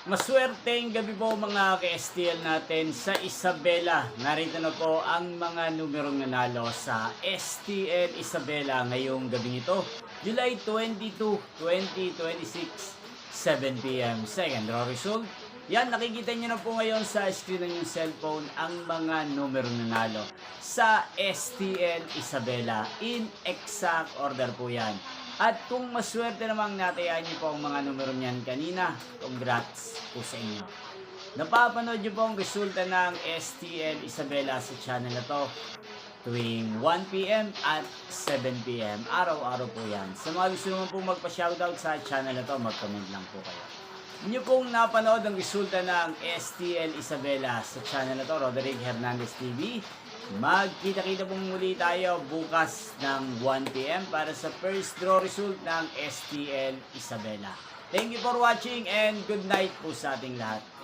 Maswerteng gabi po mga ka-STL natin sa Isabela. Narito na po ang mga numerong nanalo sa STL Isabela ngayong gabi ito, July 22, 2026, 7 p.m. Second draw result. Yan, nakikita nyo na po ngayon sa screen ng yung cellphone ang mga numerong nanalo sa STL Isabela. In exact order po yan. At kung maswerte namang natayaan niyo po ang mga numero niyan kanina, congrats po sa inyo. Napapanood niyo po ang resulta ng STL Isabela sa channel na to tuwing 1 p.m. at 7 p.m. Araw-araw po yan. Sa mga gusto naman po magpa-shoutout sa channel na to, mag-comment lang po kayo. Inyo pong napanood ang resulta ng STL Isabela sa channel na to, Roderick Hernandez TV. Magkita-kita pong muli tayo bukas ng 1 p.m. para sa first draw result ng STL Isabela. Thank you for watching and good night po sa ating lahat.